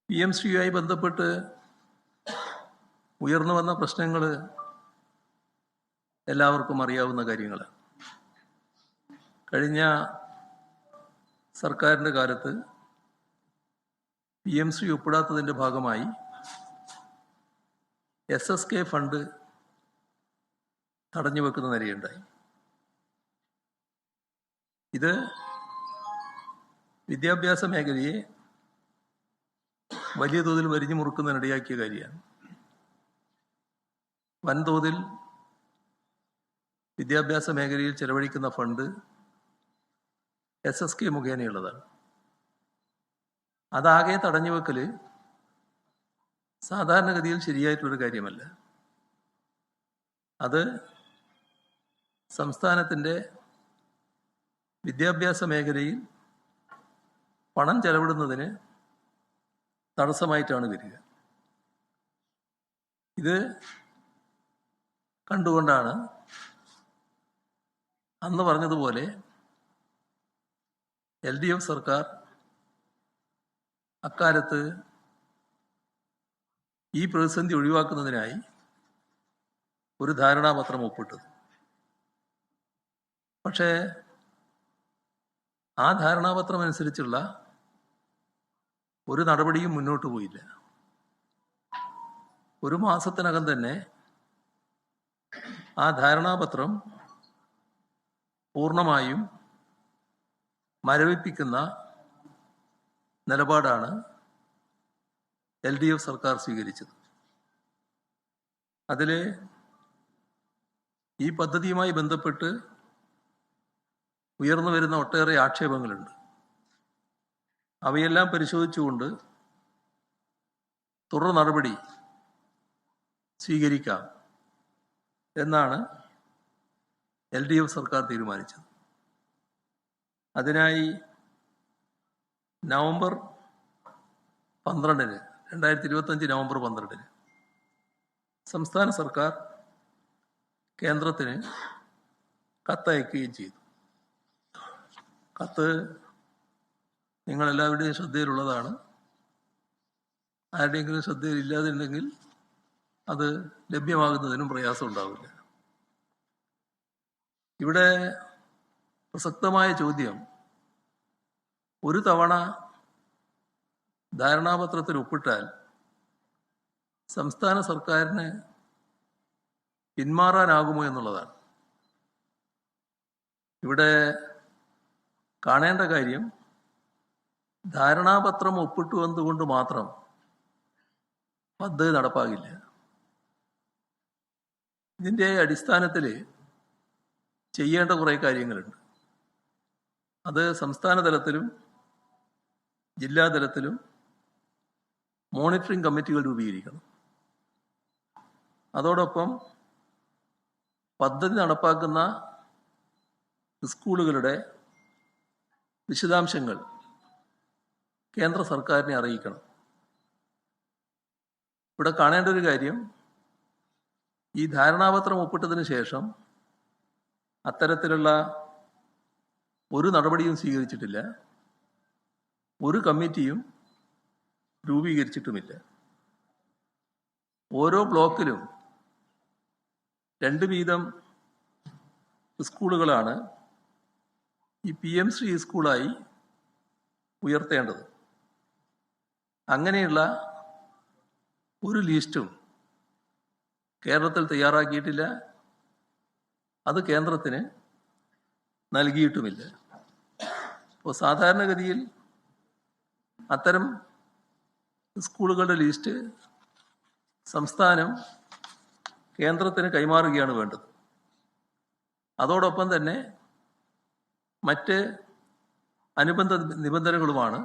PMCയുമായി ബന്ധപ്പെട്ട് ഉയർന്നു വന്ന പ്രശ്നങ്ങൾ എല്ലാവർക്കും അറിയാവുന്ന കാര്യങ്ങളാണ്. കഴിഞ്ഞ സർക്കാരിൻ്റെ കാലത്ത് PMC ഒപ്പിടാത്തതിൻ്റെ ഭാഗമായി SSK ഫണ്ട് തടഞ്ഞു വെക്കുന്ന നിലയുണ്ടായി. ഇത് വിദ്യാഭ്യാസ മേഖലയെ വലിയ തോതിൽ വരിഞ്ഞു മുറുക്കുന്നതിനിടയാക്കിയ കാര്യമാണ്. വൻതോതിൽ വിദ്യാഭ്യാസ മേഖലയിൽ ചെലവഴിക്കുന്ന ഫണ്ട് SSK മുഖേനയുള്ളതാണ്. അതാകെ തടഞ്ഞുവെക്കൽ സാധാരണഗതിയിൽ ശരിയായിട്ടുള്ളൊരു കാര്യമല്ല. അത് സംസ്ഥാനത്തിൻ്റെ വിദ്യാഭ്യാസ മേഖലയിൽ പണം ചെലവിടുന്നതിന് തടസ്സമായിട്ടാണ് വരിക. ഇത് കണ്ടുകൊണ്ടാണ് അന്ന് പറഞ്ഞതുപോലെ LDF സർക്കാർ അക്കാലത്ത് ഈ പ്രതിസന്ധി ഒഴിവാക്കുന്നതിനായി ഒരു ധാരണാപത്രം ഒപ്പിട്ടത്. പക്ഷേ ആ ധാരണാപത്രം അനുസരിച്ചുള്ള ഒരു നടപടിയും മുന്നോട്ട് പോയില്ല. ഒരു മാസത്തിനകം തന്നെ ആ ധാരണാപത്രം പൂർണ്ണമായും മരവിപ്പിക്കുന്ന നിലപാടാണ് LDF സർക്കാർ സ്വീകരിച്ചത്. അതിൽ ഈ പദ്ധതിയുമായി ബന്ധപ്പെട്ട് ഉയർന്നു വരുന്ന ഒട്ടേറെ ആക്ഷേപങ്ങളുണ്ട്. അവയെല്ലാം പരിശോധിച്ചുകൊണ്ട് തുടർ നടപടി സ്വീകരിക്കാം എന്നാണ് LDF സർക്കാർ തീരുമാനിച്ചത്. അതിനായി നവംബർ 12, 2025 നവംബർ 12 സംസ്ഥാന സർക്കാർ കേന്ദ്രത്തിന് കത്തയക്കുകയും ചെയ്തു. കത്ത് നിങ്ങളെല്ലാവരുടെയും ശ്രദ്ധയിലുള്ളതാണ്. ആരുടെയെങ്കിലും ശ്രദ്ധയിൽ ഇല്ലാതിരുന്നെങ്കിൽ അത് ലഭ്യമാകുന്നതിനും പ്രയാസം ഉണ്ടാവില്ല. ഇവിടെ പ്രസക്തമായ ചോദ്യം, ഒരു തവണ ധാരണാപത്രത്തിൽ ഒപ്പിട്ടാൽ സംസ്ഥാന സർക്കാരിന് പിന്മാറാനാകുമോ എന്നുള്ളതാണ്. ഇവിടെ കാണേണ്ട കാര്യം, ധാരണാപത്രം ഒപ്പിട്ടു എന്നതുകൊണ്ട് മാത്രം പദ്ധതി നടപ്പാകില്ല. ഇതിൻ്റെ അടിസ്ഥാനത്തിൽ ചെയ്യേണ്ട കുറേ കാര്യങ്ങളുണ്ട്. അത് സംസ്ഥാന തലത്തിലും ജില്ലാതലത്തിലും മോണിറ്ററിംഗ് കമ്മിറ്റികൾ രൂപീകരിക്കണം. അതോടൊപ്പം പദ്ധതി നടപ്പാക്കുന്ന സ്കൂളുകളുടെ വിശദാംശങ്ങൾ കേന്ദ്ര സർക്കാരിനെ അറിയിക്കണം. ഇവിടെ കാണേണ്ട ഒരു കാര്യം, ഈ ധാരണാപത്രം ഒപ്പിട്ടതിന് ശേഷം അത്തരത്തിലുള്ള ഒരു നടപടിയും സ്വീകരിച്ചിട്ടില്ല, ഒരു കമ്മിറ്റിയും രൂപീകരിച്ചിട്ടുമില്ല. ഓരോ ബ്ലോക്കിലും 2 വീതം സ്കൂളുകളാണ് ഈ PMC സ്കൂളായി ഉയർത്തേണ്ടത്. അങ്ങനെയുള്ള ഒരു ലിസ്റ്റും കേരളത്തിൽ തയ്യാറാക്കിയിട്ടില്ല, അത് കേന്ദ്രത്തിന് നൽകിയിട്ടുമില്ല. അപ്പോൾ സാധാരണഗതിയിൽ അത്തരം സ്കൂളുകളുടെ ലിസ്റ്റ് സംസ്ഥാനം കേന്ദ്രത്തിന് കൈമാറുകയാണ് വേണ്ടത്. അതോടൊപ്പം തന്നെ മറ്റ് അനുബന്ധ നിബന്ധനകളുമാണ്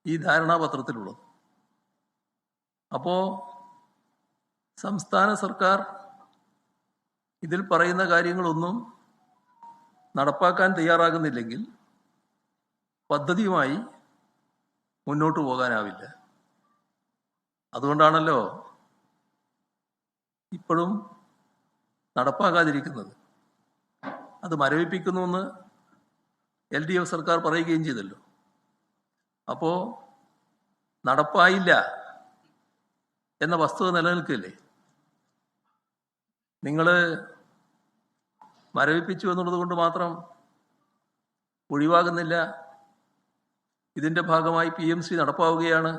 ഈ ധാരണാപത്രത്തിലുള്ളത്. അപ്പോൾ സംസ്ഥാന സർക്കാർ ഇതിൽ പറയുന്ന കാര്യങ്ങളൊന്നും നടപ്പാക്കാൻ തയ്യാറാകുന്നില്ലെങ്കിൽ പദ്ധതിയുമായി മുന്നോട്ട് പോകാനാവില്ല. അതുകൊണ്ടാണല്ലോ ഇപ്പോഴും നടപ്പാക്കാതിരിക്കുന്നത്. അത് മരവിപ്പിക്കുന്നുവെന്ന് LDF സർക്കാർ പറയുകയും ചെയ്തല്ലോ. അപ്പോൾ നടപ്പായില്ല എന്ന വസ്തുത നിലനിൽക്കില്ലേ? നിങ്ങൾ മരവിപ്പിച്ചു എന്നുള്ളത് കൊണ്ട് മാത്രം ഒഴിവാകുന്നില്ല, ഇതിൻ്റെ ഭാഗമായി PMC നടപ്പാവുകയാണ്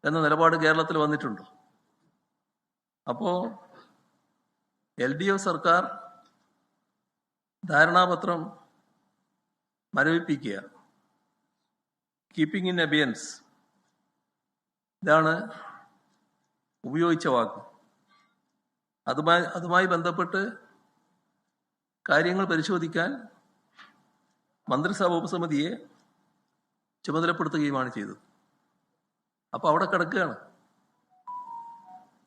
എന്ന നിലപാട് കേരളത്തിൽ വന്നിട്ടുണ്ട്. അപ്പോൾ LDF സർക്കാർ ധാരണാപത്രം മരവിപ്പിക്കുക, കീപ്പിംഗ് ഇൻ എബിയൻസ്, ഇതാണ് ഉപയോഗിച്ച വാക്ക്. അതുമായി ബന്ധപ്പെട്ട് കാര്യങ്ങൾ പരിശോധിക്കാൻ മന്ത്രിസഭ ഉപസമിതിയെ ചുമതലപ്പെടുത്തുകയുമാണ് ചെയ്തത്. അപ്പോൾ അവിടെ കിടക്കുകയാണ്.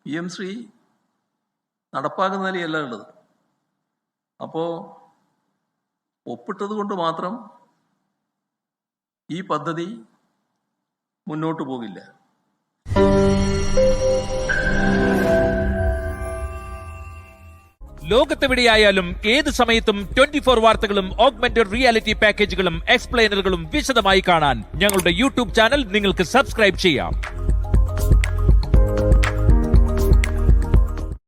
PMC നടപ്പാക്കുന്ന നിലയല്ല ഉള്ളത്. അപ്പോൾ ഒപ്പിട്ടത് കൊണ്ട് മാത്രം ഈ പദ്ധതി മുന്നോട്ട് പോകില്ല. ലോകത്തെവിടെയായാലും ഏത് സമയത്തും 24 വാർത്തകളും ഓഗ്മെന്റഡ് റിയാലിറ്റി പാക്കേജുകളും എക്സ്പ്ലെയിനറുകളും വിശദമായി കാണാൻ ഞങ്ങളുടെ യൂട്യൂബ് ചാനൽ നിങ്ങൾക്ക് സബ്സ്ക്രൈബ് ചെയ്യാം.